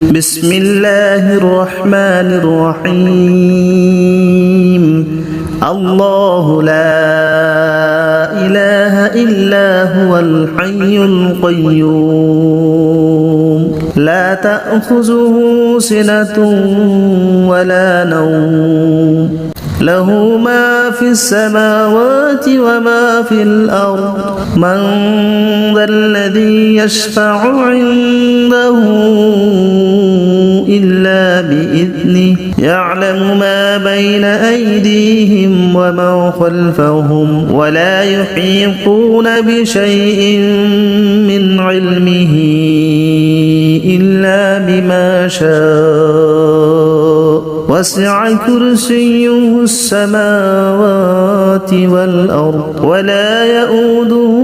بسم الله الرحمن الرحيم الله لا إله إلا هو الحي القيوم لا تأخذه سنة ولا نوم له ما في السماوات وما في الأرض من ذا الذي يشفع عنده إلا بإذنه يعلم ما بين أيديهم وما خلفهم ولا يحيطون بشيء من علمه إلا بما شاء وسع كرسيه السماوات والأرض ولا يؤوده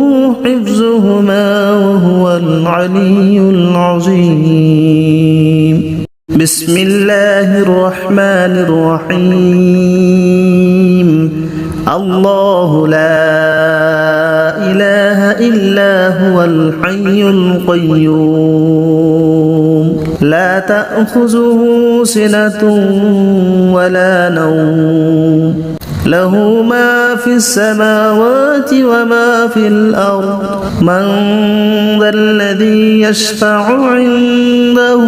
حفظهما وهو العلي العظيم بسم الله الرحمن الرحيم الله لا إله إلا هو الحي القيوم لا تأخذه سنة ولا نوم له ما في السماوات وما في الأرض من ذا الذي يشفع عنده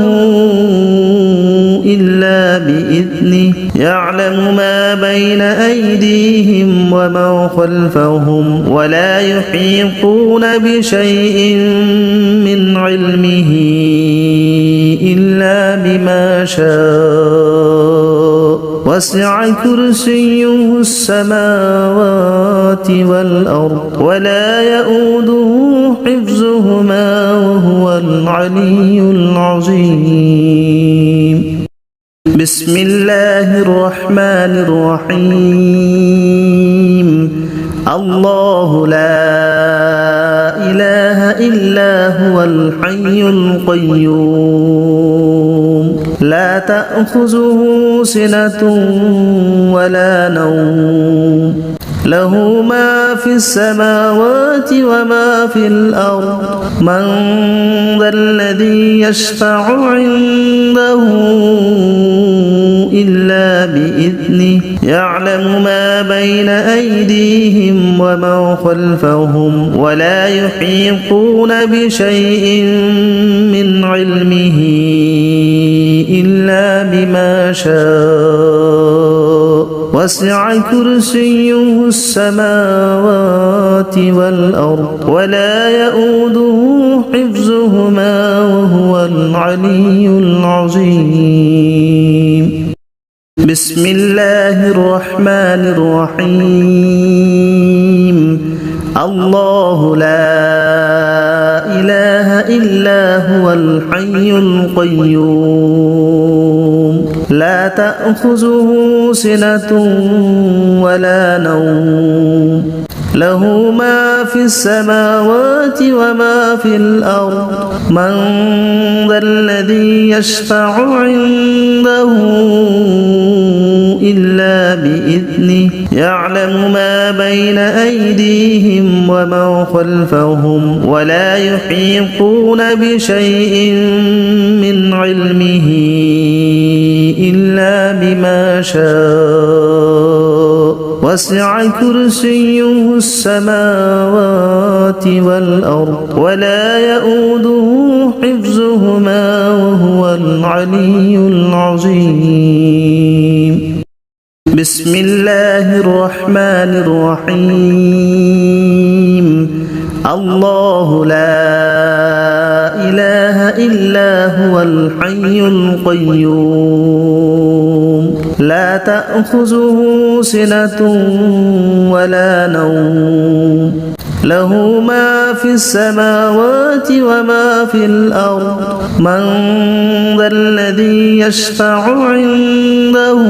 إلا بإذنه يعلم ما بين أيديهم وما خلفهم ولا يحيطون بشيء من علمه إلا بما شاء وسع كرسيه السماوات والأرض ولا يؤوده حفظهما وهو العلي العظيم بسم الله الرحمن الرحيم الله لا إله إلا هو الحي القيوم لا تأخذه سنة ولا نوم له ما في السماوات وما في الأرض من ذا الذي يشفع عنده إلا بإذنه يعلم ما بين أيديهم وما خلفهم ولا يحيطون بشيء من علمه إلا بما شاء وسع كرسيه السماوات والأرض ولا يؤوده حفظهما وهو العلي العظيم بسم الله الرحمن الرحيم الله لا إله إلا هو الحي القيوم لا تأخذه سنة ولا نوم له ما في السماوات وما في الأرض من ذا الذي يشفع عنده إلا بإذنه يعلم ما بين أيديهم وما خلفهم ولا يحيطون بشيء من علمه إلا بما شاء وسع كرسيه السماوات والأرض ولا يؤوده حفظهما وهو العلي العظيم بسم الله الرحمن الرحيم الله لا إله إلا هو الحي القيوم لا تأخذه سنة ولا نوم له ما في السماوات وما في الأرض من ذا الذي يشفع عنده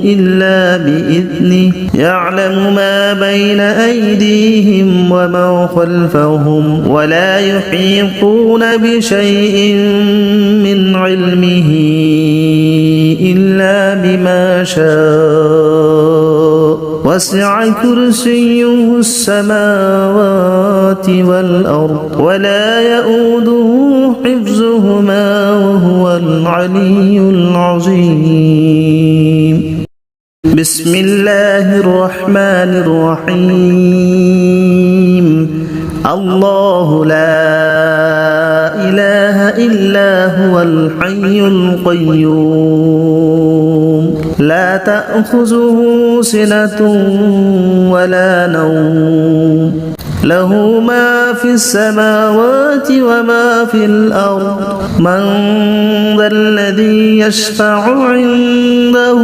إلا بإذنه يعلم ما بين أيديهم وما خلفهم ولا يحيطون بشيء من علمه إلا بما شاء وسع كرسيه السماوات والأرض ولا يؤوده حفظهما العلي العظيم. بسم الله الرحمن الرحيم. الله لا إله إلا هو الحي القيوم لا تأخذه سنة ولا نوم له ما في السماوات وما في الأرض من ذا الذي يشفع عنده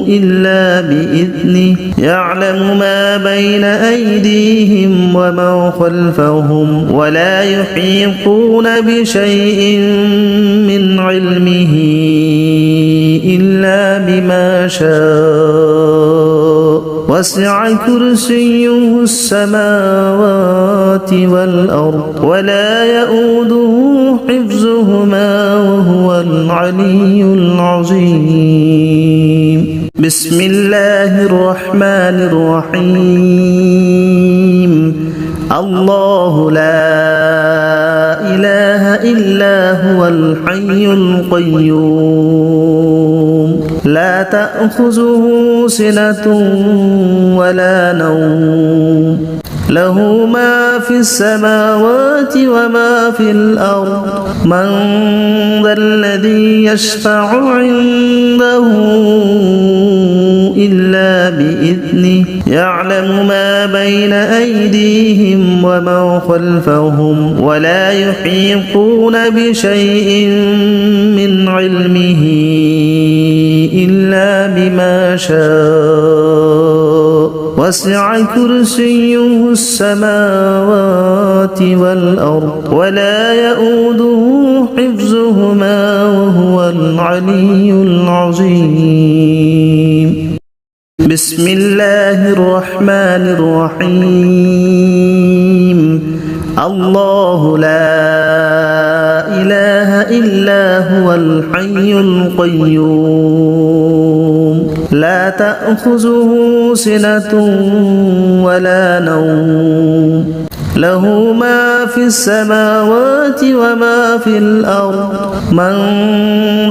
إلا بإذنه يعلم ما بين أيديهم وما خلفهم ولا يحيطون بشيء من علمه إلا بما شاء وسع كرسيه السماوات والأرض ولا يؤوده حفظهما وهو العلي العظيم. بسم الله الرحمن الرحيم. الله لا إله إلا هو الحي القيوم لا تأخذه سنة ولا نوم له ما في السماوات وما في الأرض من ذا الذي يشفع عنده إلا بإذنه يعلم ما بين أيديهم وما خلفهم ولا يحيطون بشيء من علمه إلا بما شاء وسع كرسيه السماوات والأرض ولا يؤوده حفظهما وهو العلي العظيم. بسم الله الرحمن الرحيم. الله لا إله إلا هو الحي القيوم لا تأخذه سنة ولا نوم له ما في السماوات وما في الأرض من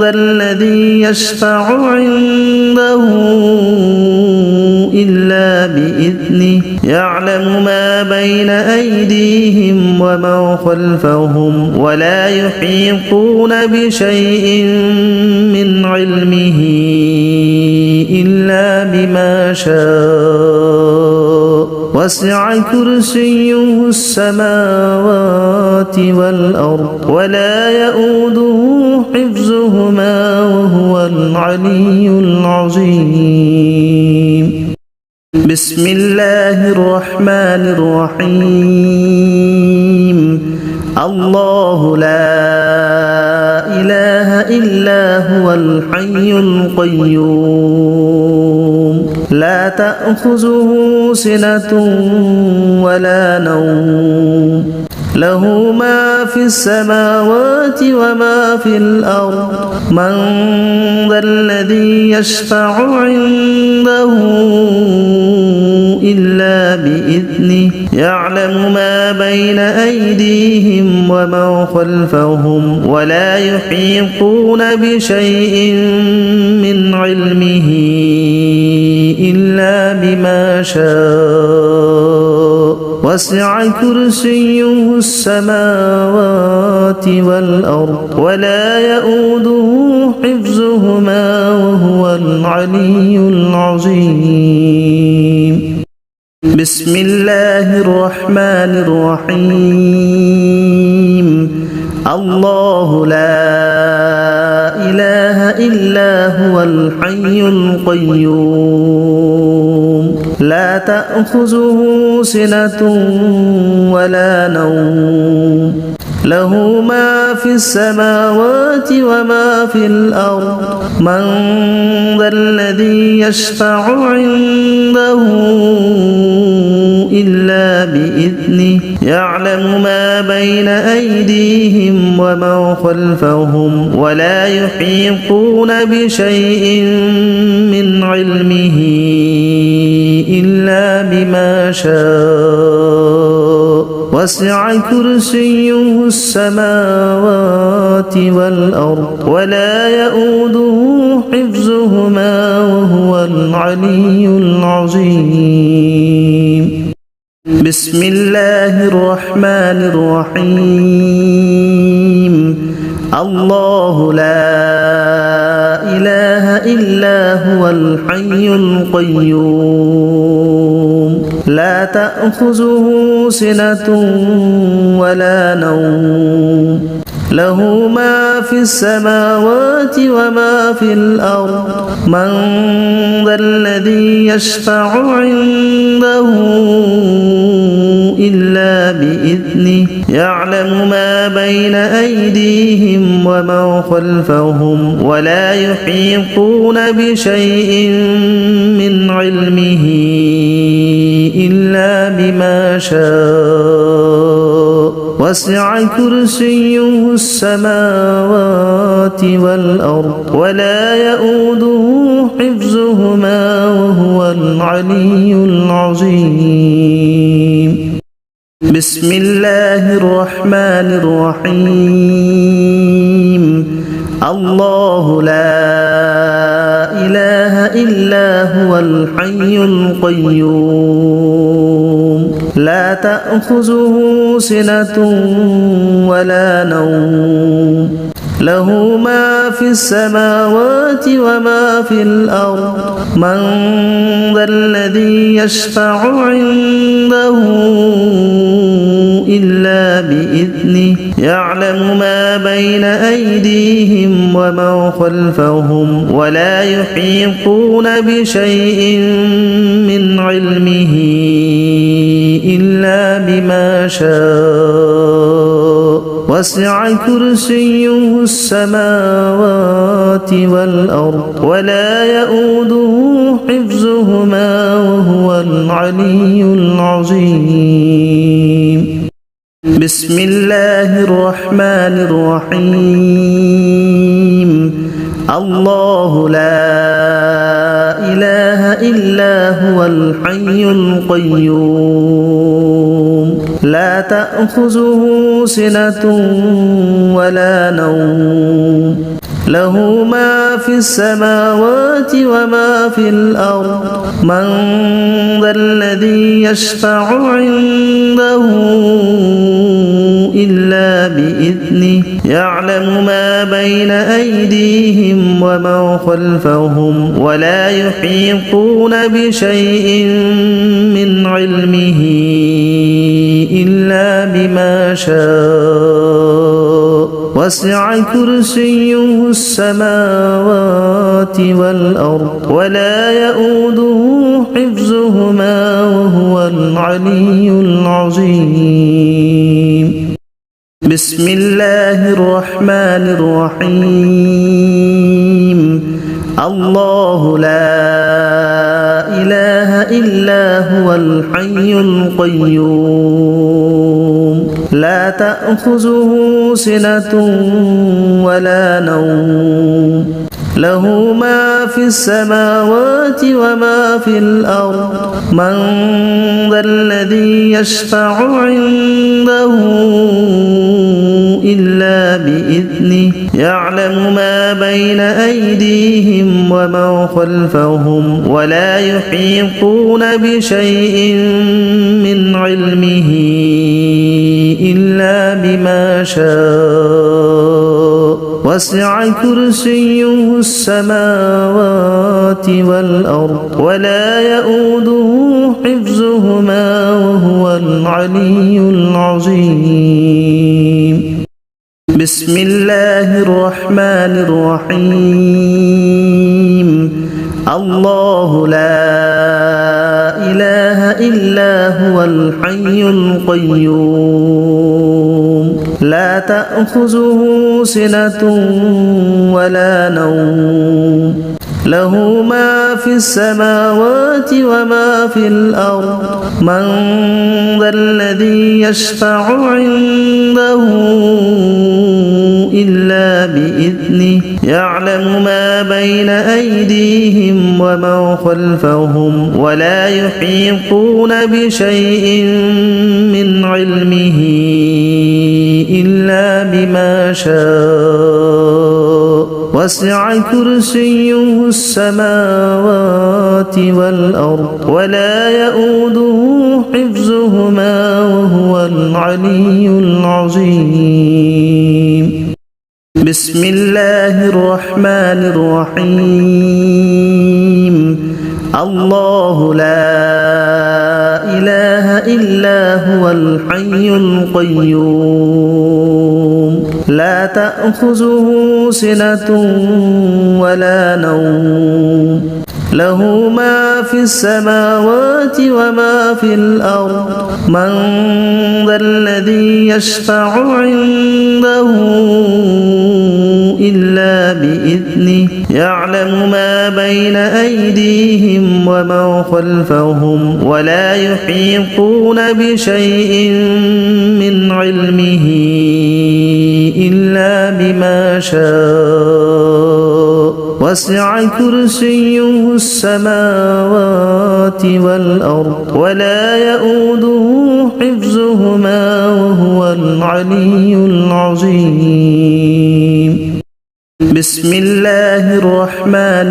ذا الذي يشفع عنده إلا بإذنه يعلم ما بين أيديهم وما خلفهم ولا يحيطون بشيء من علمه إلا بما شاء وسع كرسيه السماوات والأرض ولا يؤوده حفظهما وهو العلي العظيم. بسم الله الرحمن الرحيم. الله لا إله إلا هو الحي القيوم لا تأخذه سنة ولا نوم له ما في السماوات وما في الأرض من ذا الذي يشفع عنده إلا بإذنه يعلم ما بين أيديهم وما خلفهم ولا يحيطون بشيء من علمه إلا بما شاء وسع كرسيه السماوات والأرض ولا يؤوده حفظهما وهو العلي العظيم. بسم الله الرحمن الرحيم. الله لا إله إلا هو الحي القيوم لا تأخذه سنة ولا نوم له ما في السماوات وما في الأرض من ذا الذي يشفع عنده إلا بإذنه يعلم ما بين أيديهم وما خلفهم ولا يحيطون بشيء من علمه إلا بما شاء وسع كرسيه السماوات والأرض ولا يؤوده حفظهما وهو العلي العظيم. بسم الله الرحمن الرحيم. الله لا إله إلا هو الحي القيوم لا تأخذه سنة ولا نوم له ما في السماوات وما في الأرض من ذا الذي يشفع عنده إلا بإذنه يعلم ما بين أيديهم وما خلفهم ولا يحيطون بشيء من علمه إلا بما شاء وسع كرسيه السماوات والأرض ولا يؤوده حفظهما وهو العلي العظيم. بسم الله الرحمن الرحيم. الله لا إله إلا هو الحي القيوم لا تأخذه سنة ولا نوم له ما في السماوات وما في الأرض من ذا الذي يشفع عنده إلا بإذنه يعلم ما بين أيديهم وما خلفهم ولا يحيطون بشيء من علمه إلا بما شاء وسع كرسيه السماوات والأرض ولا يؤوده حفظهما وهو العلي العظيم. بسم الله الرحمن الرحيم. الله لا إله إلا هو الحي القيوم لا تأخذه سنة ولا نوم له ما في السماوات وما في الأرض من ذا الذي يشفع عنده إلا بإذنه يعلم ما بين أيديهم وما خلفهم ولا يحيطون بشيء من علمه إلا بما شاء وسع كرسيه السماوات والأرض ولا يؤوده حفظهما وهو العلي العظيم. بسم الله الرحمن الرحيم. الله لا إله إلا هو الحي القيوم لا تأخذه سنة ولا نوم له ما في السماوات وما في الأرض من ذا الذي يشفع عنده إلا بإذنه يعلم ما بين أيديهم وما خلفهم ولا يحيطون بشيء من علمه إلا بما شاء وسع كرسيه السماوات والأرض ولا يؤوده حفظهما وهو العلي العظيم. بسم الله الرحمن الرحيم. الله لا إله إلا هو الحي القيوم لا تأخذه سنة ولا نوم له ما في السماوات وما في الأرض من ذا الذي يشفع عنده إلا بإذنه يعلم ما بين أيديهم وما خلفهم ولا يحيطون بشيء من علمه إلا بما شاء وسع كرسيه السماوات والأرض ولا يؤوده حفظهما وهو العلي العظيم. بسم الله الرحمن الرحيم. الله لا إله إلا هو الحي القيوم لا تأخذه سنة ولا نوم له ما في السماوات وما في الأرض من ذا الذي يشفع عنده إلا بإذنه يعلم ما بين أيديهم وما خلفهم ولا يحيطون بشيء من علمه إلا بما شاء وسع كرسيه السماوات والأرض ولا يؤوده حفظهما وهو العلي العظيم. بسم الله الرحمن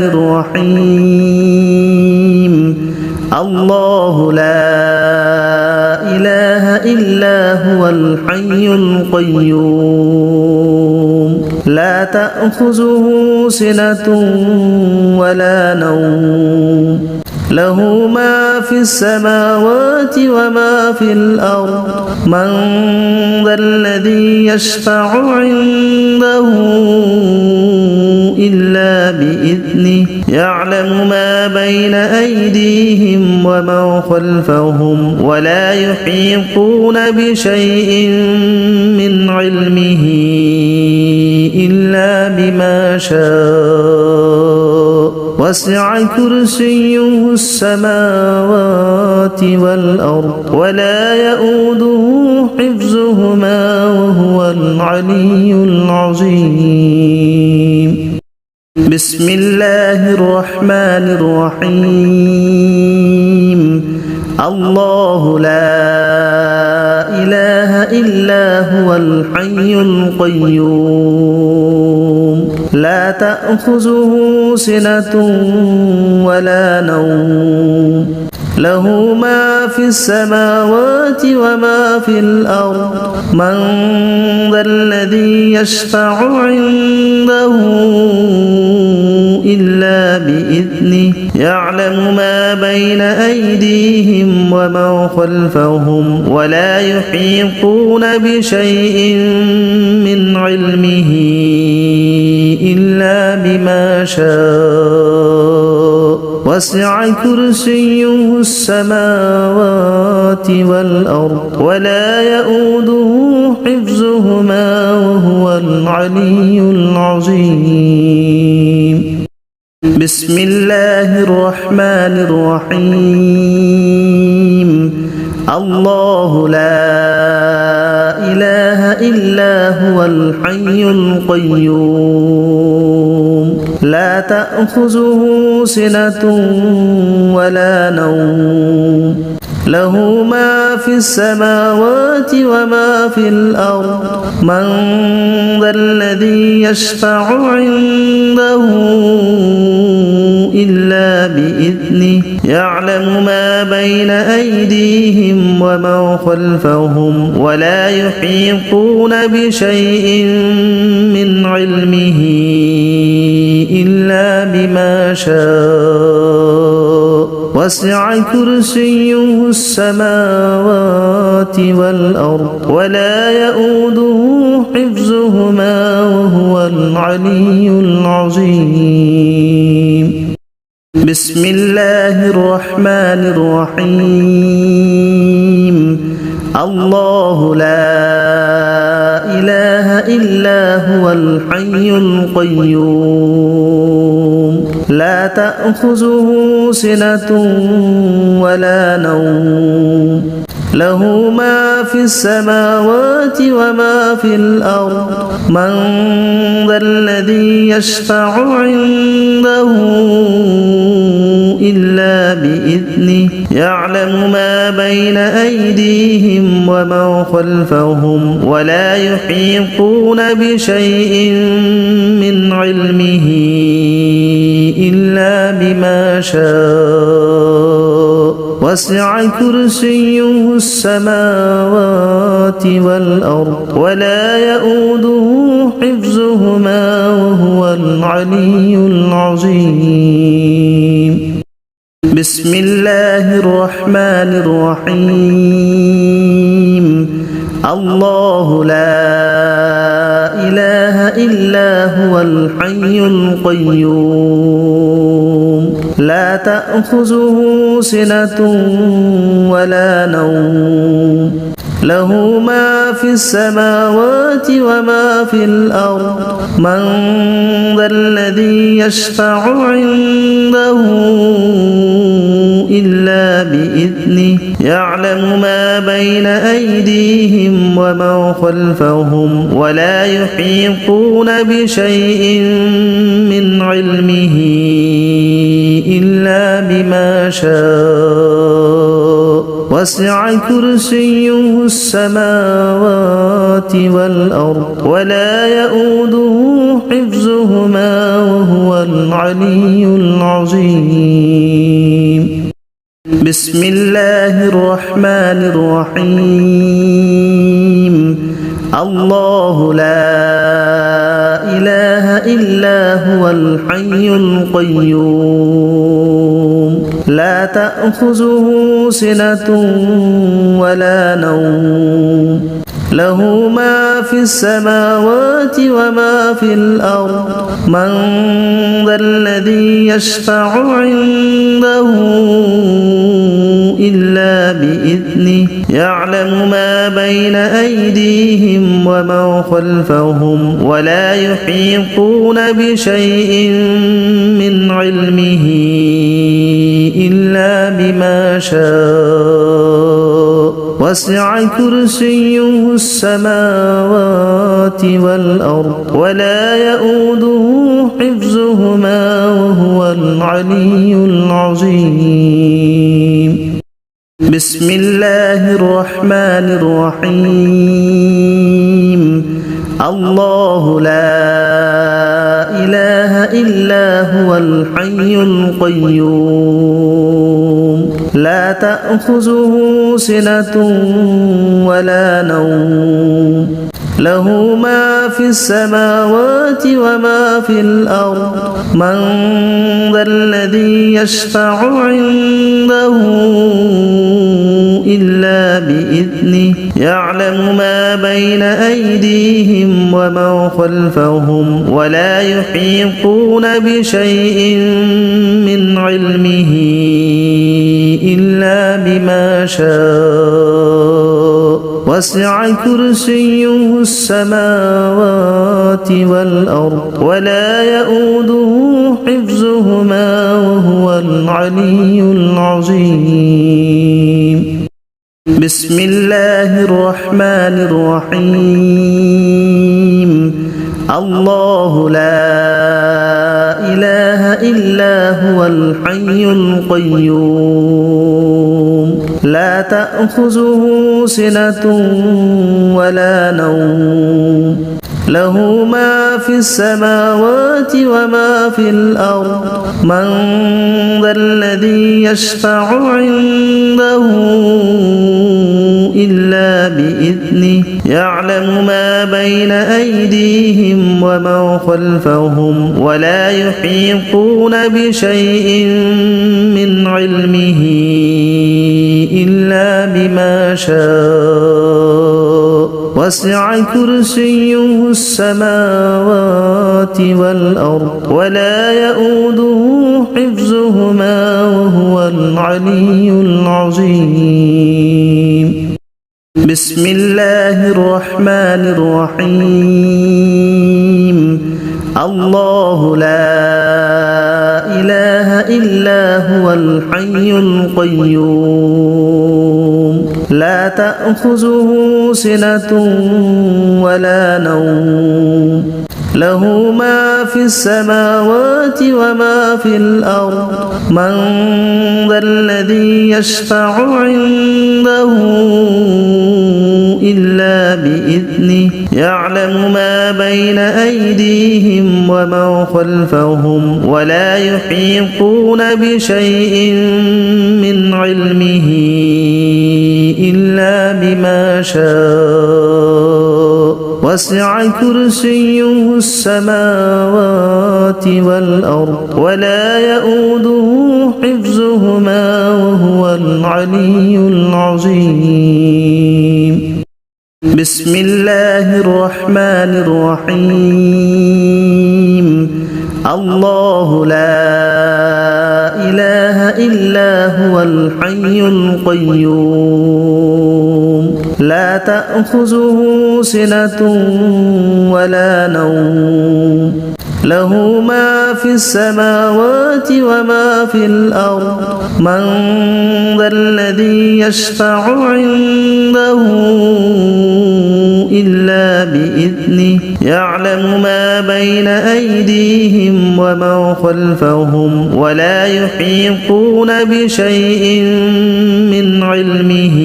الرحيم. الله لا إله إلا هو الحي القيوم لا تأخذه سنة ولا نوم له ما في السماوات وما في الأرض من ذا الذي يشفع عنده إلا بإذنه يعلم ما بين أيديهم وما خلفهم ولا يحيطون بشيء من علمه إلا بما شاء وسع كرسيه السماوات والأرض ولا يؤوده حفظهما وهو العلي العظيم. بسم الله الرحمن الرحيم. الله لا إله إلا هو الحي القيوم لا تأخذه سنة ولا نوم له ما في السماوات وما في الأرض من ذا الذي يشفع عنده إلا بإذنه يعلم ما بين أيديهم وما خلفهم ولا يحيطون بشيء من علمه إلا بما شاء وسع كرسيه السماوات والأرض ولا يؤوده حفظهما وهو العلي العظيم. بسم الله الرحمن الرحيم. الله لا إله إلا هو الحي القيوم لا تأخذه سنة ولا نوم له ما في السماوات وما في الأرض من ذا الذي يشفع عنده إلا بإذنه يعلم ما بين أيديهم وما خلفهم ولا يحيطون بشيء من علمه إلا بما شاء وسع كرسيه السماوات والأرض ولا يؤوده حفظهما وهو العلي العظيم. بسم الله الرحمن الرحيم. الله لا إله إلا هو الحي القيوم لا تأخذه سنة ولا نوم له ما في السماوات وما في الأرض من ذا الذي يشفع عنده إلا بإذنه يعلم ما بين أيديهم وما خلفهم ولا يحيطون بشيء من علمه إلا بما شاء وسع كرسيه السماوات والأرض ولا يؤوده حفظهما وهو العلي العظيم. بسم الله الرحمن الرحيم. الله لا إله إلا هو الحي القيوم لا تأخذه سنة ولا نوم له ما في السماوات وما في الأرض من ذا الذي يشفع عنده إلا بإذنه يعلم ما بين أيديهم وما خلفهم ولا يحيطون بشيء من علمه إلا بما شاء وسع كرسيه السماوات والأرض ولا يؤوده حفظهما وهو العلي العظيم. بسم الله الرحمن الرحيم. الله لا إله إلا هو الحي القيوم لا تأخذه سنة ولا نوم له ما في السماوات وما في الأرض من ذا الذي يشفع عنده إلا بإذنه يعلم ما بين أيديهم وما خلفهم ولا يحيطون بشيء من علمه إلا بما شاء وسع كرسيه السماوات والأرض ولا يؤوده حفظهما وهو العلي العظيم. بسم الله الرحمن الرحيم. الله لا إله إلا هو الحي القيوم لا تأخذه سنة ولا نوم له ما في السماوات وما في الأرض من ذا الذي يشفع عنده إلا بإذنه يعلم ما بين أيديهم وما خلفهم ولا يحيطون بشيء من علمه إلا بما شاء وسع كرسيه السماوات والأرض ولا يؤوده حفظهما وهو العلي العظيم. بسم الله الرحمن الرحيم. الله لا إله إلا هو الحي القيوم لا تأخذه سنة ولا نوم له ما في السماوات وما في الأرض من ذا الذي يشفع عنده إلا بإذنه يعلم ما بين أيديهم وما خلفهم ولا يحيطون بشيء من علمه إلا بما شاء وسع كرسيه السماوات والأرض ولا يؤوده حفظهما وهو العلي العظيم. بسم الله الرحمن الرحيم. الله لا إله إلا هو الحي القيوم لا تأخذه سنة ولا نوم له ما في السماوات وما في الأرض من ذا الذي يشفع عنده إلا بإذنه يعلم ما بين أيديهم وما خلفهم ولا يحيطون بشيء من علمه إلا بما شاء وسع كرسيه السماوات والأرض ولا يؤوده حفظهما وهو العلي العظيم بسم الله الرحمن الرحيم الله لا إله إلا هو الحي القيوم لا تأخذه سنة ولا نوم له ما في السماوات وما في الأرض من ذا الذي يشفع عنده إلا بإذنه يعلم ما بين أيديهم وما خلفهم ولا يحيطون بشيء من علمه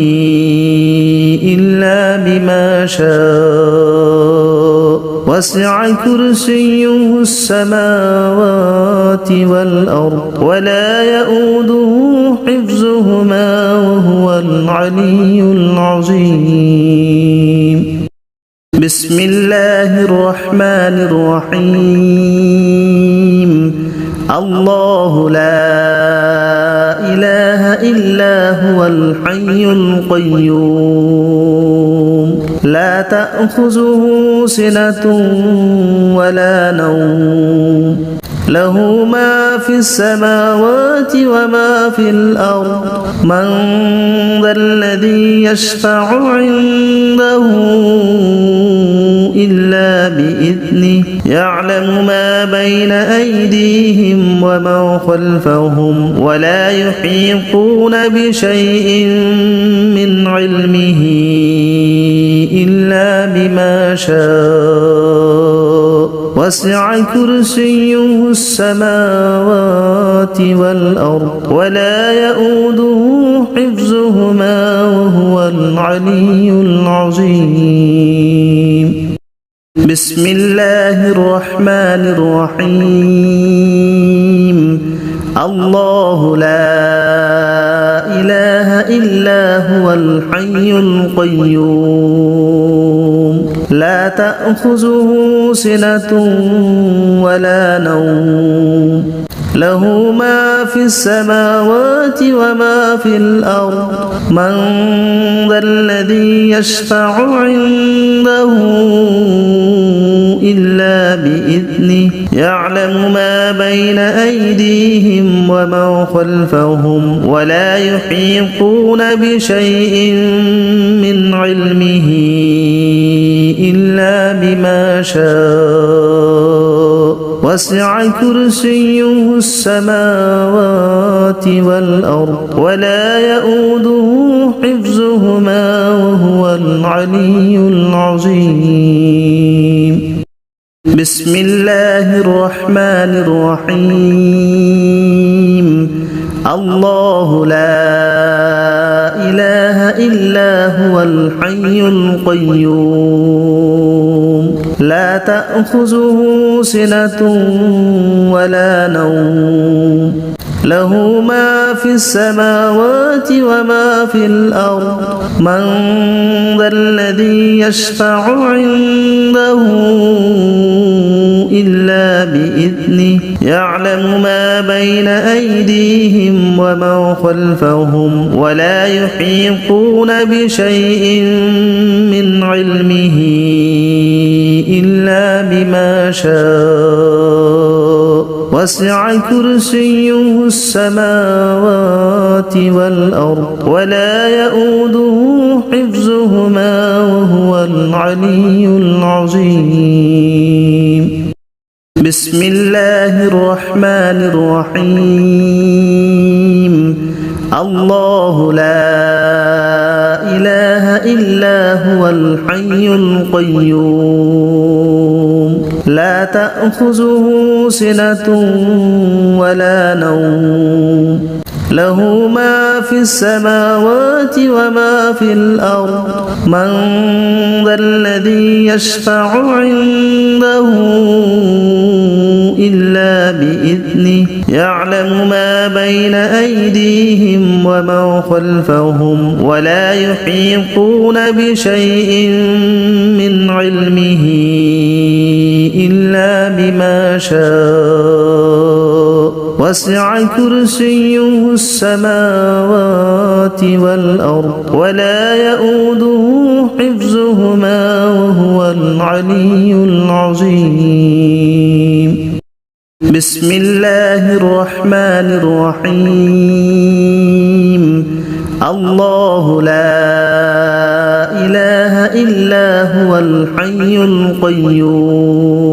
إلا بما شاء وسع كرسيه السماوات والأرض ولا يؤوده حفظهما وهو العلي العظيم بسم الله الرحمن الرحيم الله لا إله إلا هو الحي القيوم لا تأخذه سنة ولا نوم له ما في السماوات وما في الأرض من ذا الذي يشفع عنده إلا بإذنه يعلم ما بين أيديهم وما خلفهم ولا يحيطون بشيء من علمه إلا بما شاء وسع كرسيه السماوات والأرض ولا يؤوده حفظهما وهو العلي العظيم بسم الله الرحمن الرحيم الله لا إله إلا هو الحي القيوم لا تأخذه سنة ولا نوم له ما في السماوات وما في الأرض من ذا الذي يشفع عنده إلا بإذنه يعلم ما بين أيديهم وما خلفهم ولا يحيطون بشيء من علمه إلا بما شاء وسع كرسيه السماوات والأرض ولا يؤوده حفظهما وهو العلي العظيم بسم الله الرحمن الرحيم الله لا إله إلا هو الحي القيوم لا تأخذه سنة ولا نوم له ما في السماوات وما في الأرض من ذا الذي يشفع عنده إلا بإذنه يعلم ما بين أيديهم وما خلفهم ولا يحيطون بشيء من علمه إلا بما شاء وسع كرسيه السماوات والأرض ولا يؤوده حفظهما وهو العلي العظيم بسم الله الرحمن الرحيم الله لا إله إلا هو الحي القيوم لا تأخذه سنة ولا نوم له ما في السماوات وما في الأرض من ذا الذي يشفع عنده إلا بإذنه يعلم ما بين أيديهم وما خلفهم ولا يحيطون بشيء من علمه إلا بما شاء وسع كرسيه السماوات والأرض ولا يؤوده حفظهما وهو العلي العظيم بسم الله الرحمن الرحيم الله لا إله إلا هو الحي القيوم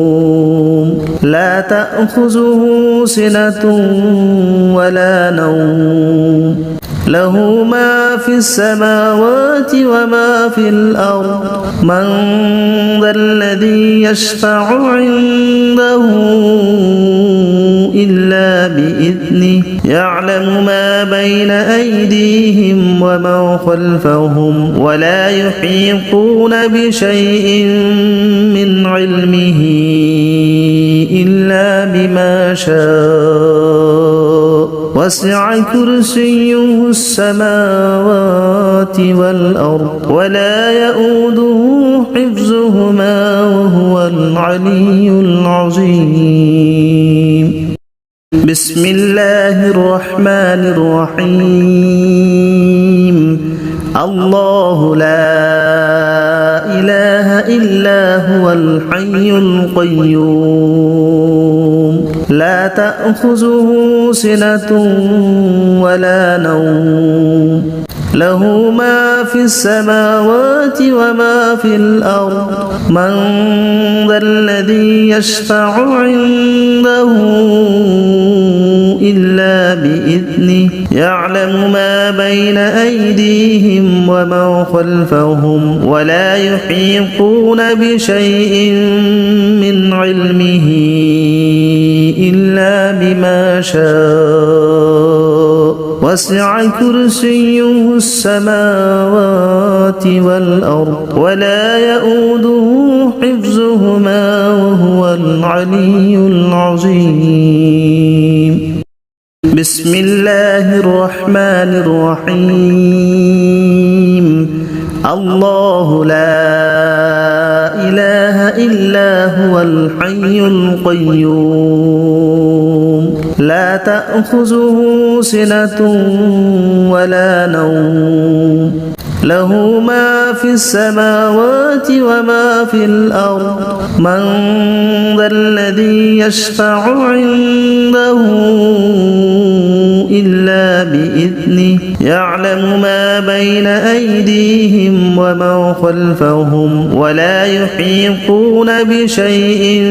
لا تأخذه سنة ولا نوم له ما في السماوات وما في الأرض من ذا الذي يشفع عنده إلا بإذنه يعلم ما بين أيديهم وما خلفهم ولا يحيطون بشيء من علمه إلا بما شاء وسع كرسيه السماوات والأرض ولا يؤوده حفظهما وهو العلي العظيم بسم الله الرحمن الرحيم الله لا إله إلا هو الحي القيوم لا تأخذه سنة ولا نوم له ما في السماوات وما في الأرض من ذا الذي يشفع عنده إلا بإذنه يعلم ما بين أيديهم وما خلفهم ولا يحيطون بشيء من علمه إلا بما شاء وسع كرسيه السماوات والأرض ولا يؤوده حفظهما وهو العلي العظيم بسم الله الرحمن الرحيم الله لا إله إلا هو الحي القيوم لا تأخذه سنة ولا نوم له ما في السماوات وما في الأرض من ذا الذي يشفع عنده إلا بإذنه يعلم ما بين أيديهم وما خلفهم ولا يحيطون بشيء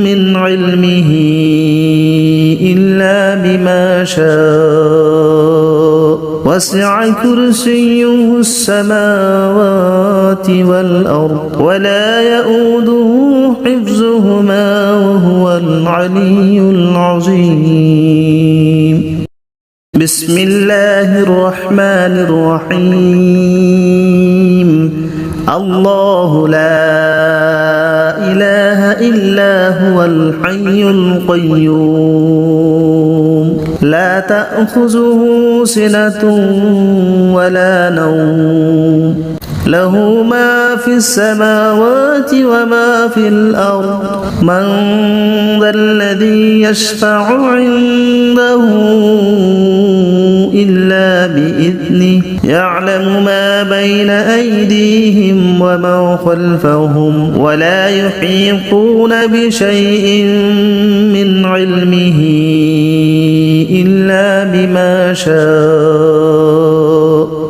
من علمه إلا بما شاء وسع كرسيه السماوات والأرض ولا يؤوده حفظهما وهو العلي العظيم بسم الله الرحمن الرحيم الله لا إله إلا هو الحي القيوم لا تأخذه سنة ولا نوم له ما في السماوات وما في الأرض من ذا الذي يشفع عنده إلا بإذنه يعلم ما بين أيديهم وما خلفهم ولا يحيطون بشيء من علمه إلا بما شاء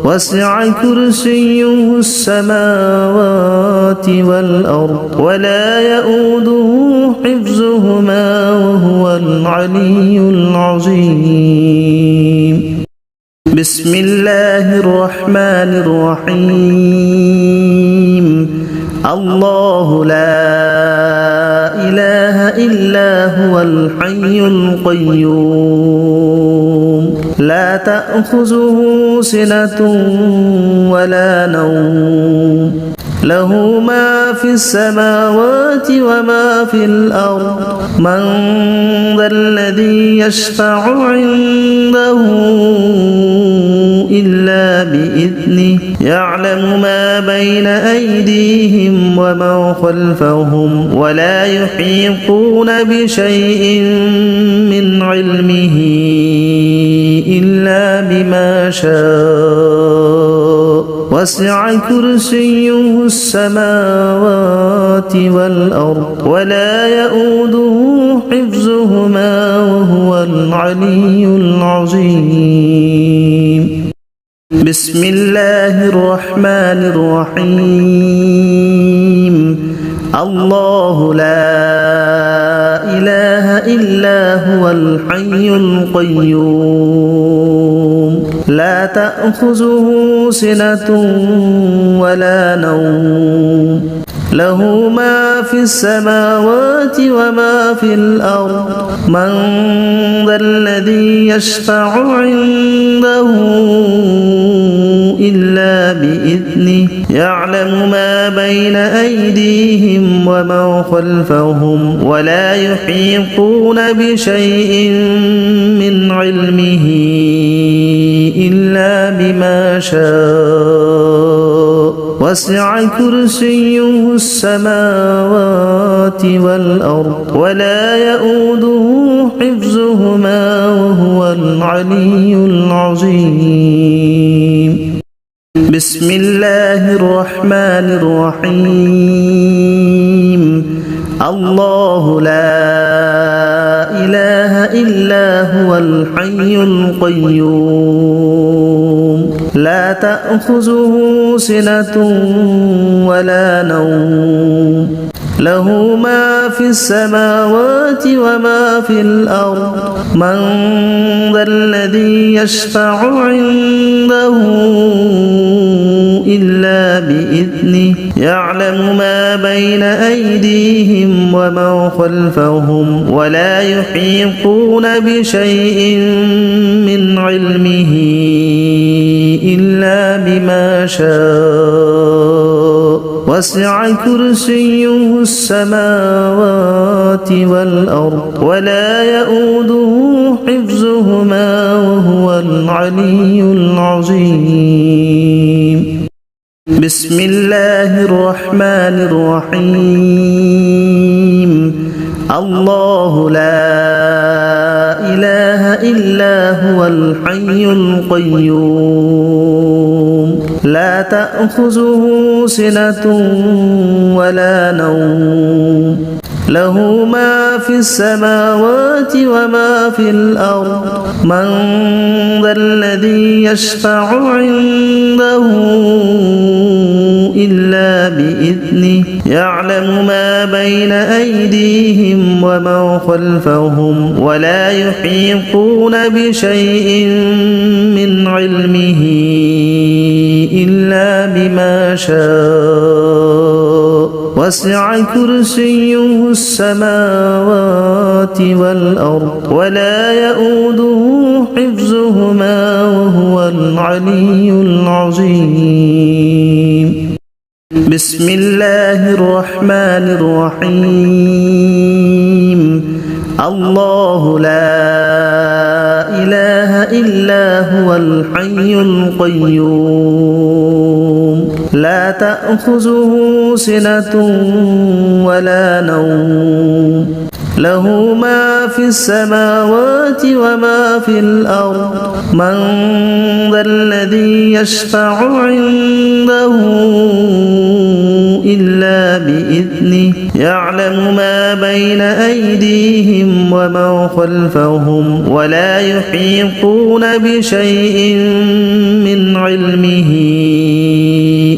وسع كرسيه السماوات والأرض ولا يؤوده حفظهما وهو العلي العظيم بسم الله الرحمن الرحيم الله لا إله إله إلا هو الحي القيوم لا تأخذه سنة ولا نوم له ما في السماوات وما في الأرض من ذا الذي يشفع عنده إلا بإذنه يعلم ما بين أيديهم وما خلفهم ولا يحيطون بشيء من علمه إلا بما شاء وسع كرسيه السماوات والأرض ولا يؤوده حفظهما وهو العلي العظيم بسم الله الرحمن الرحيم الله لا إله إلا هو الحي القيوم لا تأخذه سنة ولا نوم له ما في السماوات وما في الأرض من ذا الذي يشفع عنده إلا بإذنه يعلم ما بين أيديهم وما خلفهم ولا يحيطون بشيء من علمه إلا بما شاء وسع كرسيه السماوات والأرض ولا يؤوده حفظهما وهو العلي العظيم بسم الله الرحمن الرحيم الله لا إله إلا هو الحي القيوم لا تأخذه سنة ولا نوم له ما في السماوات وما في الأرض من ذا الذي يشفع عنده إلا بإذنه يعلم ما بين أيديهم وما خلفهم ولا يحيطون بشيء من علمه إلا بما شاء وسع كرسيه السماوات والأرض ولا يؤوده حفظهما وهو العلي العظيم بسم الله الرحمن الرحيم الله لا إله إلا هو الحي القيوم لا تأخذه سنة ولا نوم له ما في السماوات وما في الأرض من ذا الذي يشفع عنده إلا بإذنه يعلم ما بين أيديهم وما خلفهم ولا يحيطون بشيء من علمه إلا بما شاء وسع كرسيه السماوات والأرض ولا يؤوده حفظهما وهو العلي العظيم بسم الله الرحمن الرحيم الله لا إله إلا هو الحي القيوم لا تأخذه سنة ولا نوم له ما في السماوات وما في الأرض من ذا الذي يشفع عنده إلا بإذنه يعلم ما بين أيديهم وما خلفهم ولا يحيطون بشيء من علمه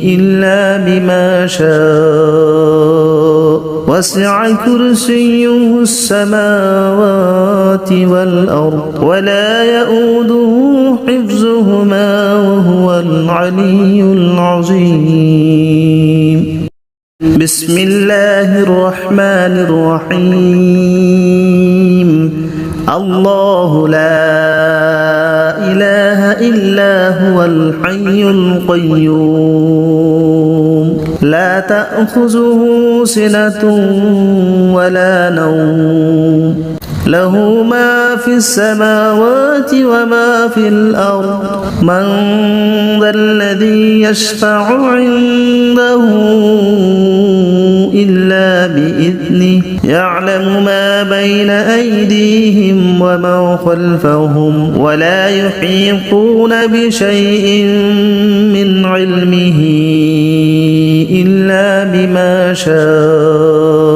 إلا بما شاء وسع كرسيه السماوات والأرض ولا يؤوده حفظهما وهو العلي العظيم بسم الله الرحمن الرحيم الله لا إله إلا هو الحي القيوم لا تأخذه سنة ولا نوم له ما في السماوات وما في الأرض من ذا الذي يشفع عنده إلا بإذنه يعلم ما بين أيديهم وما خلفهم ولا يحيطون بشيء من علمه إلا بما شاء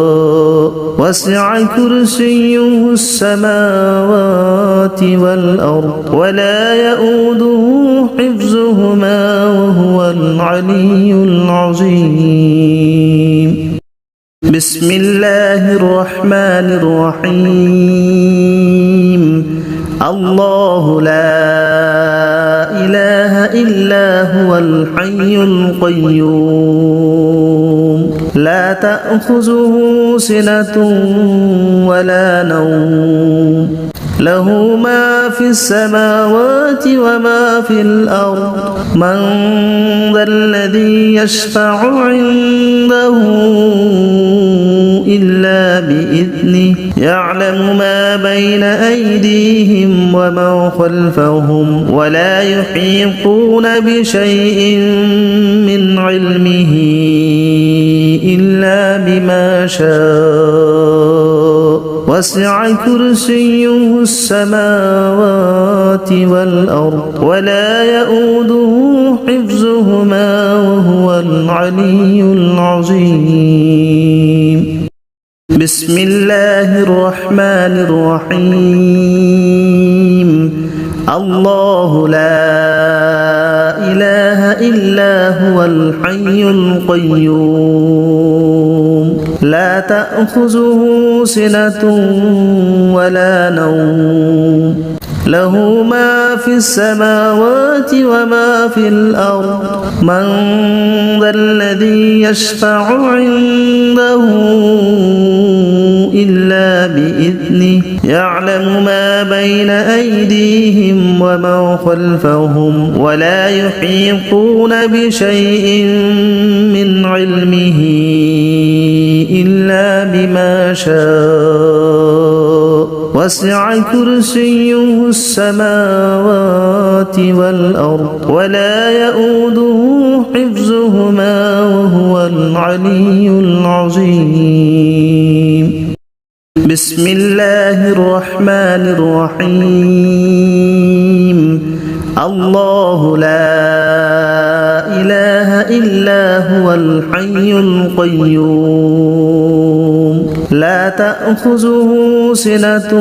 وسع كرسيه السماوات والأرض ولا يؤوده حفظهما وهو العلي العظيم بسم الله الرحمن الرحيم الله لا إله إلا هو الحي القيوم لا تأخذه سنة ولا نوم له ما في السماوات وما في الأرض من ذا الذي يشفع عنده إلا بإذنه يعلم ما بين أيديهم وما خلفهم ولا يحيطون بشيء من علمه إلا بما شاء وسع كرسيه السماوات والأرض ولا يؤوده حفظهما وهو العلي العظيم بسم الله الرحمن الرحيم الله لا إله إلا هو الحي القيوم لا تأخذه سنة ولا نوم له ما في السماوات وما في الأرض من ذا الذي يشفع عنده إلا بإذنه يعلم ما بين أيديهم وما خلفهم ولا يحيطون بشيء من علمه إلا بما شاء وسع كرسيه السماوات والأرض ولا يؤوده حفظهما وهو العلي العظيم بسم الله الرحمن الرحيم الله لا إله إلا هو الحي القيوم لا تأخذه سنة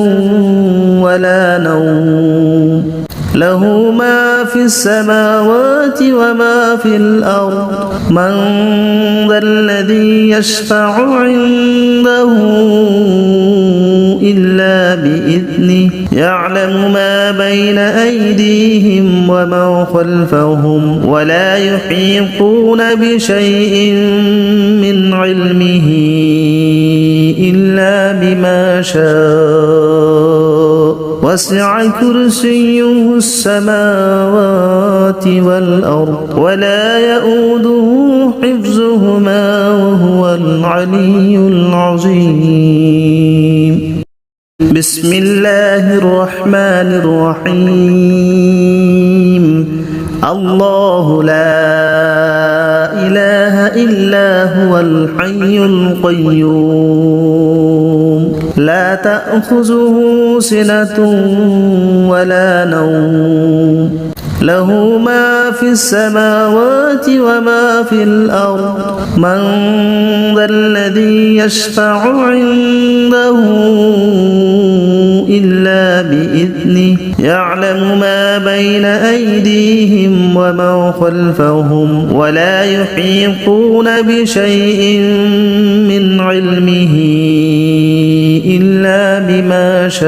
ولا نوم له ما في السماوات وما في الأرض من ذا الذي يشفع عنده إلا بإذنه يعلم ما بين أيديهم وما خلفهم ولا يحيطون بشيء من علمه إلا بما شاء وسع كرسيه السماوات والأرض ولا يؤوده حفظهما وهو العلي العظيم بسم الله الرحمن الرحيم الله لا إله إلا هو الحي القيوم لا تأخذه سنة ولا نوم له ما في السماوات وما في الأرض من ذا الذي يشفع عنده إلا بإذنه يعلم ما بين أيديهم وما خلفهم ولا يحيطون بشيء من علمه إلا بما شاء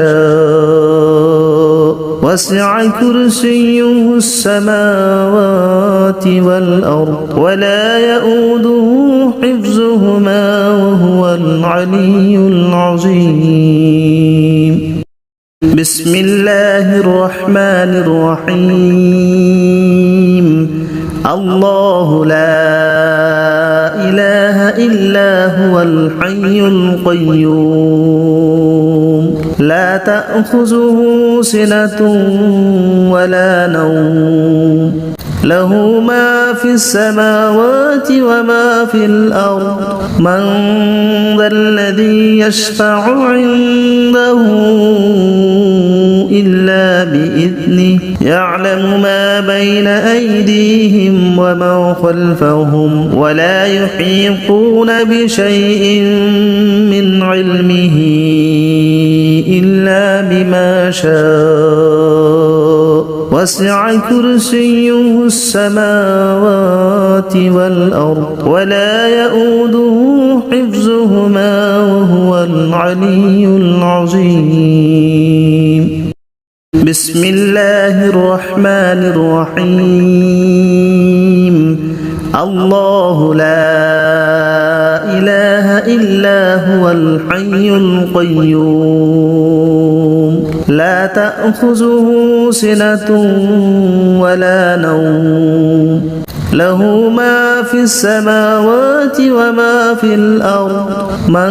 وسع كرسيه السماوات والأرض ولا يؤوده حفظهما وهو العلي العظيم. بسم الله الرحمن الرحيم. الله لا إله إلا هو الحي القيوم لا تأخذه سنة ولا نوم له ما في السماوات وما في الأرض من ذا الذي يشفع عنده إلا بإذنه يعلم ما بين أيديهم وما خلفهم ولا يحيطون بشيء من علمه إلا بما شاء وسع كرسيه السماوات والأرض ولا يؤوده حفظهما وهو العلي العظيم. بسم الله الرحمن الرحيم. الله لا إله إلا هو الحي القيوم لا تأخذه سنة ولا نوم له ما في السماوات وما في الأرض من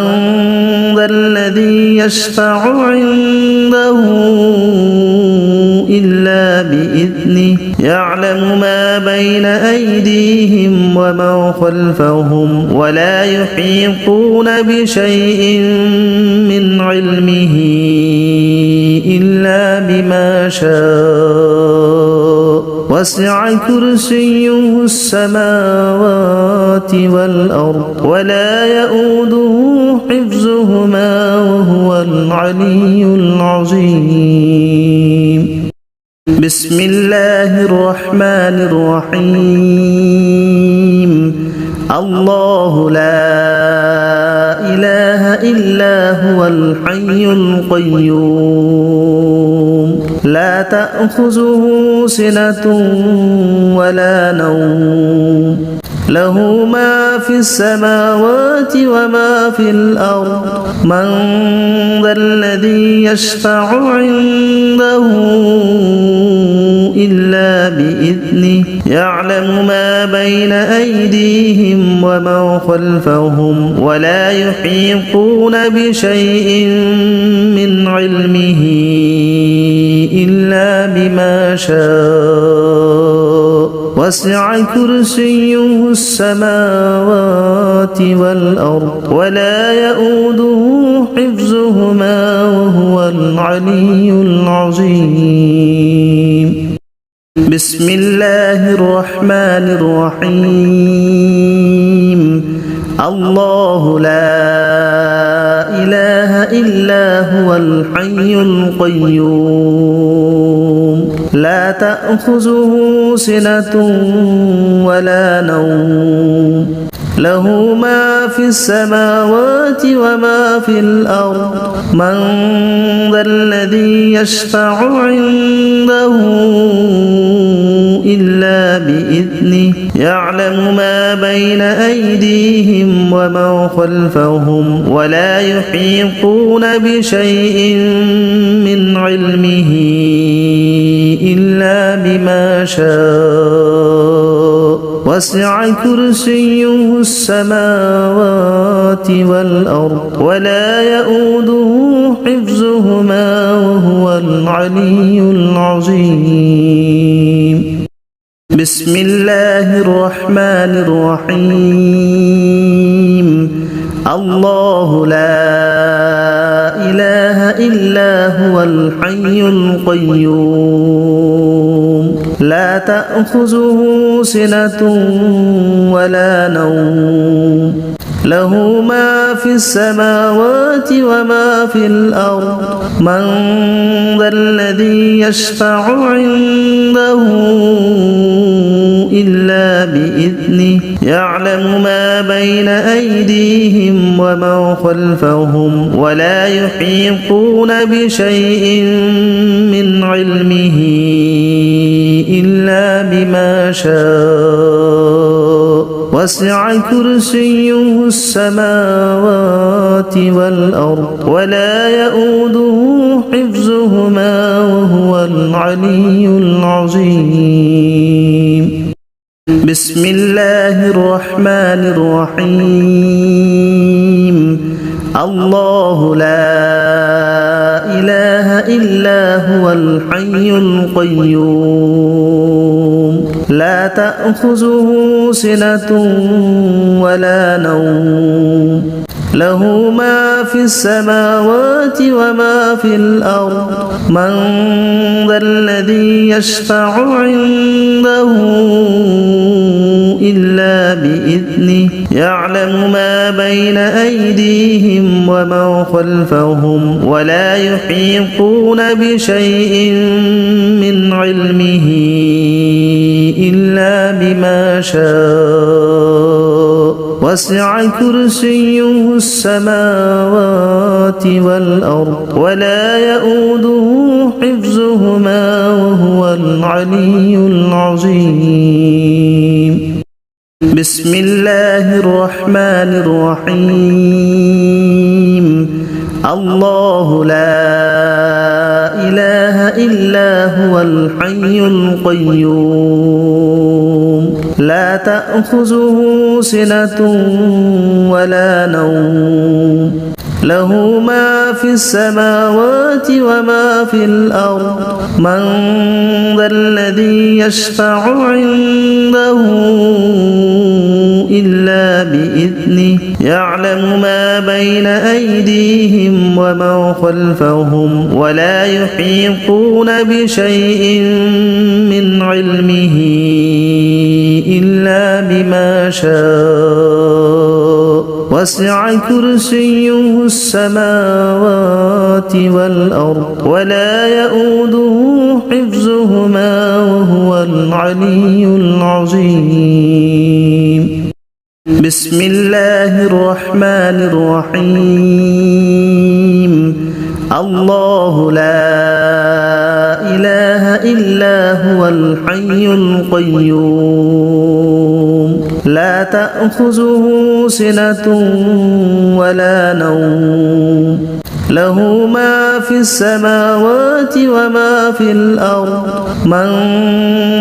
ذا الذي يشفع عنده إلا بإذنه يعلم ما بين أيديهم وما خلفهم ولا يحيطون بشيء من علمه إلا بما شاء وسع كرسيه السماوات والأرض ولا يؤوده حفظهما وهو العلي العظيم. بسم الله الرحمن الرحيم. الله لا إله إلا هو الحي القيوم لا تأخذه سنة ولا نوم له ما في السماوات وما في الأرض من ذا الذي يشفع عنده إلا بإذنه يعلم ما بين أيديهم وما خلفهم ولا يحيطون بشيء من علمه إلا بما شاء وسع كرسيه السماوات والأرض ولا يؤوده حفظهما وهو العلي العظيم. بسم الله الرحمن الرحيم. الله لا إله إلا هو الحي القيوم لا تأخذه سنة ولا نوم له ما في السماوات وما في الأرض من ذا الذي يشفع عنده إلا بإذنه يعلم ما بين أيديهم وما خلفهم ولا يحيطون بشيء من علمه إلا بما شاء وسع كرسيه السماوات والأرض ولا يؤوده حفظهما وهو العلي العظيم. بسم الله الرحمن الرحيم. الله لا إله إلا هو الحي القيوم لا تأخذه سنة ولا نوم له ما في السماوات وما في الأرض من ذا الذي يشفع عنده إلا بإذنه يعلم ما بين أيديهم وما خلفهم ولا يحيطون بشيء من علمه إلا بما شاء وسع كرسيه السماوات والأرض ولا يؤوده حفظهما وهو العلي العظيم. بسم الله الرحمن الرحيم. الله لا إله إلا هو الحي القيوم لا تأخذه سنة ولا نوم له ما في السماوات وما في الأرض من ذا الذي يشفع عنده إلا بإذنه يعلم ما بين أيديهم وما خلفهم ولا يحيطون بشيء من علمه إلا بما شاء وسع كرسيه السماوات والأرض ولا يؤوده حفظهما وهو العلي العظيم. بسم الله الرحمن الرحيم. الله لا إله إلا هو الحي القيوم لا تأخذه سنة ولا نوم له ما في السماوات وما في الأرض من ذا الذي يشفع عنده إلا بإذنه يعلم ما بين أيديهم وما خلفهم ولا يحيطون بشيء من علمه إلا بما شاء وسع كرسيه السماوات والأرض ولا يؤوده حفظهما وهو العلي العظيم. بسم الله الرحمن الرحيم. الله لا إله إلا هو الحي القيوم لا تأخذه سنة ولا نوم له ما في السماوات وما في الأرض من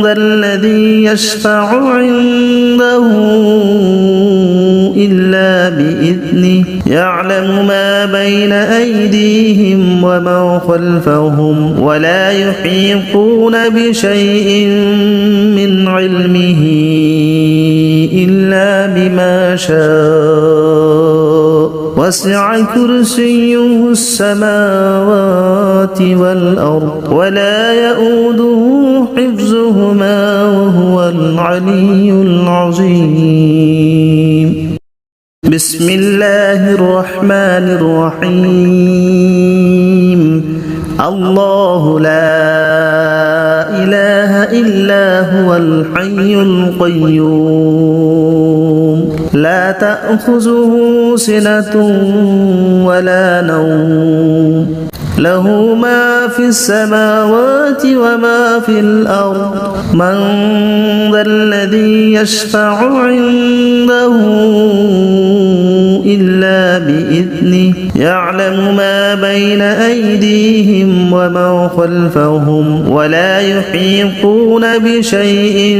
ذا الذي يشفع عنده إلا بإذنه يعلم ما بين أيديهم وما خلفهم ولا يحيطون بشيء من علمه إلا بما شاء وسع كرسيه السماوات والأرض ولا يؤوده حفظهما وهو العلي العظيم. بسم الله الرحمن الرحيم. الله لا إله إلا هو الحي القيوم لا تأخذه سنة ولا نوم له ما في السماوات وما في الأرض من ذا الذي يشفع عنده إلا بإذنه يعلم ما بين أيديهم وما خلفهم ولا يحيطون بشيء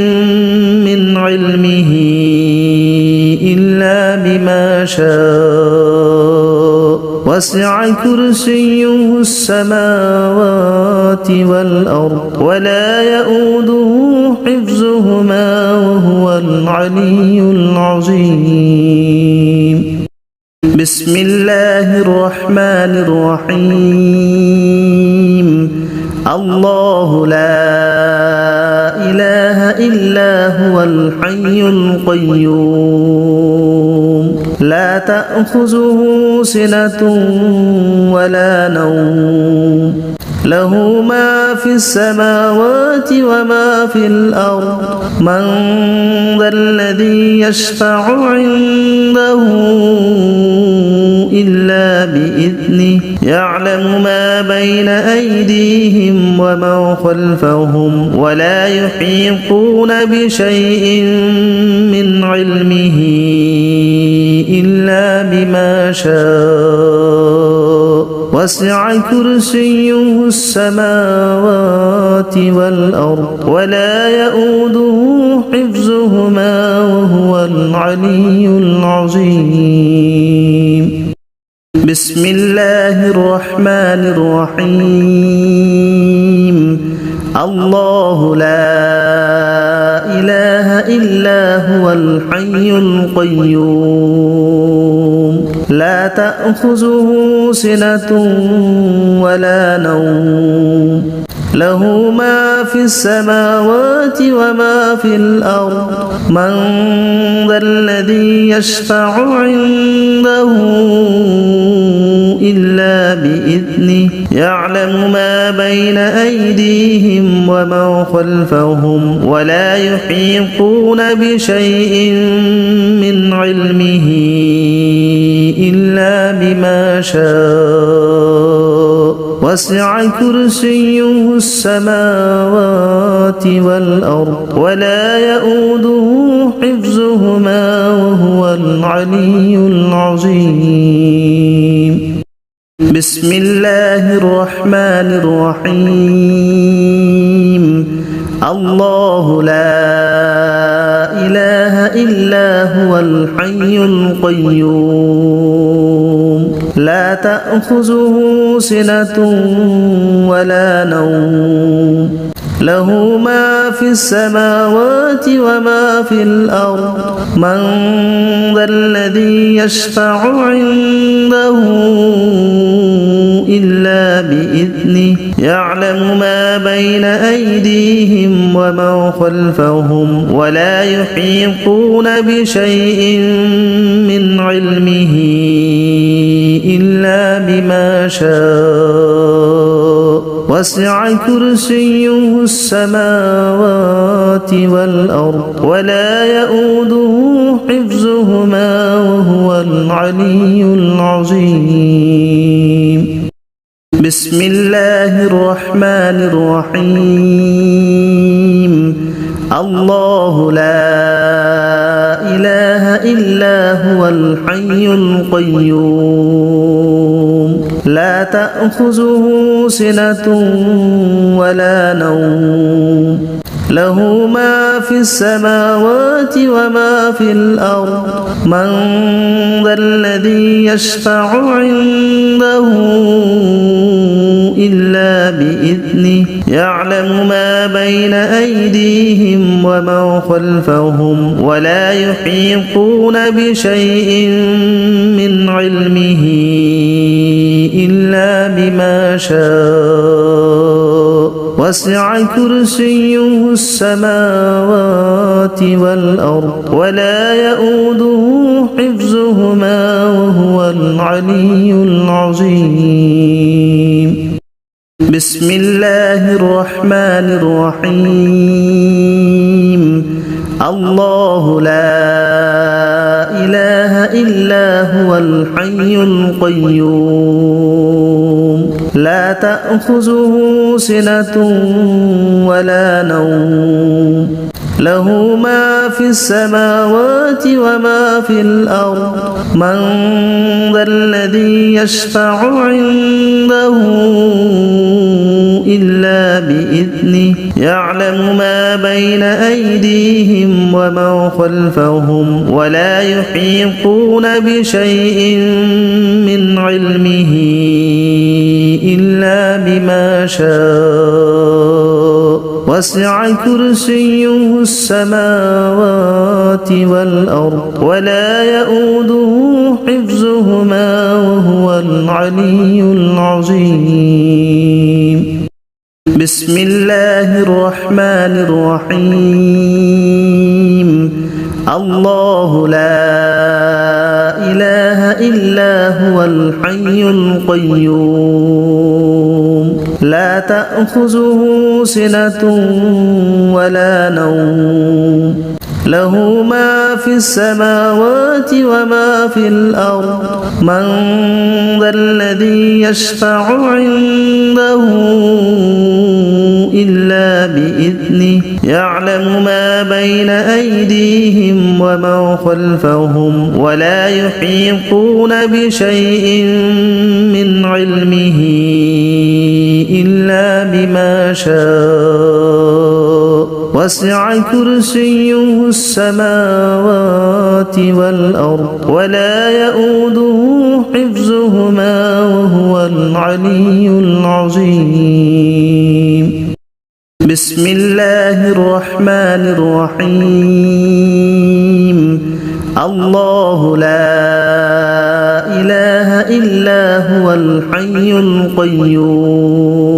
من علمه إلا بما شاء وسع كرسيه السماوات والأرض ولا يؤوده حفظهما وهو العلي العظيم. بسم الله الرحمن الرحيم. الله لا إله إلا هو الحي القيوم لا تأخذه سنة ولا نوم له ما في السماوات وما في الأرض من ذا الذي يشفع عنده إلا بإذنه يعلم ما بين أيديهم وما خلفهم ولا يحيطون بشيء من علمه إلا بما شاء وسع كرسيه السماوات والأرض ولا يؤوده حفظهما وهو العلي العظيم بسم الله الرحمن الرحيم الله لا إله إلا هو الحي القيوم لا تأخذه سنة ولا نوم له ما في السماوات وما في الأرض من ذا الذي يشفع عنده إلا بإذنه يعلم ما بين أيديهم وما خلفهم ولا يحيطون بشيء من علمه إلا بما شاء وسع كرسيه السماوات والأرض ولا يؤوده حفظهما وهو العلي العظيم بسم الله الرحمن الرحيم الله لا إله إلا هو الحي القيوم لا تأخذه سنة ولا نوم له ما في السماوات وما في الأرض من ذا الذي يشفع عنده إلا بإذنه يعلم ما بين أيديهم وما خلفهم ولا يحيطون بشيء من علمه إلا بما شاء وسع كرسيه السماوات والأرض ولا يؤوده حفظهما وهو العلي العظيم بسم الله الرحمن الرحيم الله لا إله إلا هو الحي القيوم لا تأخذه سنة ولا نوم له ما في السماوات وما في الأرض من ذا الذي يشفع عنده إلا بإذنه يعلم ما بين أيديهم وما خلفهم ولا يحيطون بشيء من علمه إلا بما شاء وسع كرسيه السماوات والأرض ولا يؤوده حفظهما وهو العلي العظيم بسم الله الرحمن الرحيم الله لا إله إلا هو الحي القيوم لا تأخذه سنة ولا نوم له ما في السماوات وما في الأرض من ذا الذي يشفع عنده إلا بإذنه يعلم ما بين أيديهم وما خلفهم ولا يحيطون بشيء من علمه إلا بما شاء وسع كرسيه السماوات والأرض ولا يؤوده حفظهما وهو العلي العظيم بسم الله الرحمن الرحيم الله لا إله إلا هو الحي القيوم لا تأخذه سنة ولا نوم له ما في السماوات وما في الأرض من ذا الذي يشفع عنده إلا بإذنه يعلم ما بين أيديهم وما خلفهم ولا يحيطون بشيء من علمه إلا بما شاء وسع كرسيه السماوات والأرض ولا يؤوده حفظهما وهو العلي العظيم بسم الله الرحمن الرحيم الله لا إله إلا هو الحي القيوم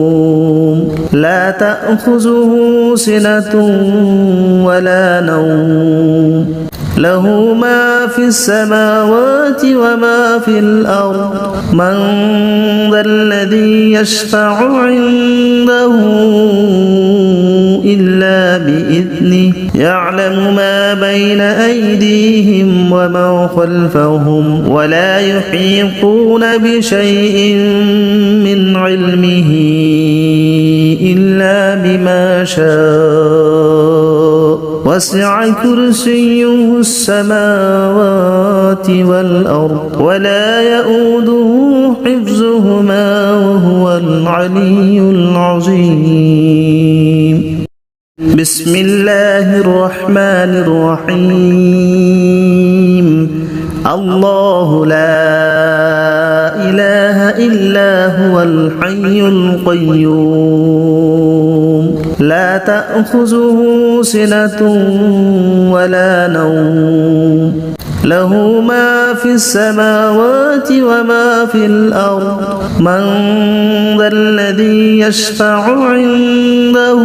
لا تأخذه سنة ولا نوم له ما في السماوات وما في الأرض من ذا الذي يشفع عنده إلا بإذنه يعلم ما بين أيديهم وما خلفهم ولا يحيطون بشيء من علمه إلا بما شاء وسع كرسيه السماوات والأرض ولا يؤوده حفظهما وهو العلي العظيم بسم الله الرحمن الرحيم الله لا إله إلا هو الحي القيوم لا تأخذه سنة ولا نوم له ما في السماوات وما في الأرض من ذا الذي يشفع عنده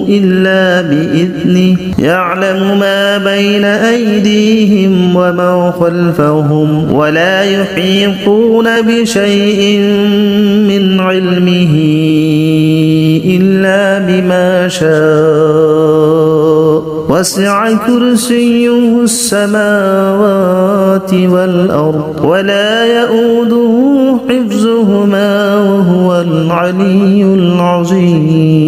إلا بإذنه يعلم ما بين أيديهم وما خلفهم ولا يحيطون بشيء من علمه إلا بما شاء وسع كرسيه السماوات والأرض ولا يؤوده حفظهما وهو العلي العظيم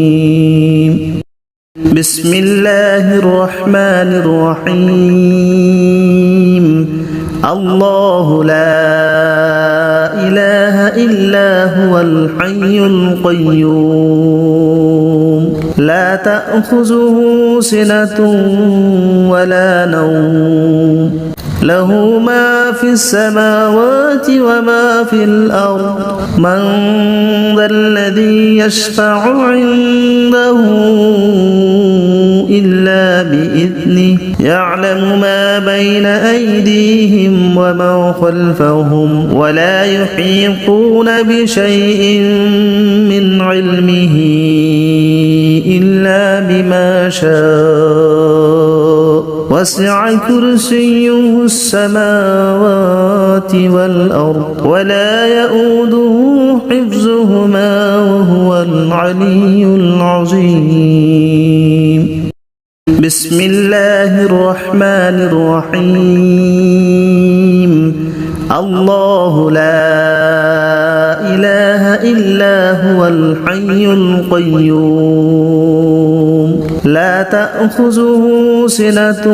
بسم الله الرحمن الرحيم الله لا إله إلا هو الحي القيوم لا تأخذه سنة ولا نوم له ما في السماوات وما في الأرض من ذا الذي يشفع عنده إلا بإذنه يعلم ما بين أيديهم وما خلفهم ولا يحيطون بشيء من علمه إلا بما شاء وسع كرسيه السماوات والأرض ولا يؤوده حفظهما وهو العلي العظيم بسم الله الرحمن الرحيم الله لا إله إلا هو الحي القيوم لا تأخذه سنة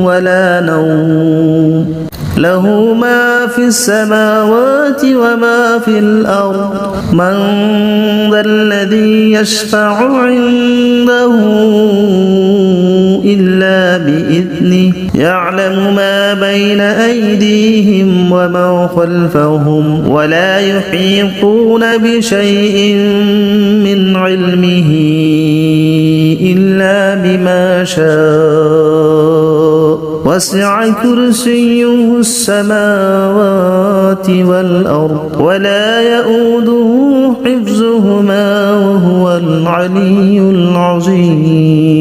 ولا نوم له ما في السماوات وما في الأرض من ذا الذي يشفع عنده إلا بإذنه يعلم ما بين أيديهم وما خلفهم ولا يحيطون بشيء من علمه إلا بما شاء وسع كرسيه السماوات والأرض ولا يؤوده حفظهما وهو العلي العظيم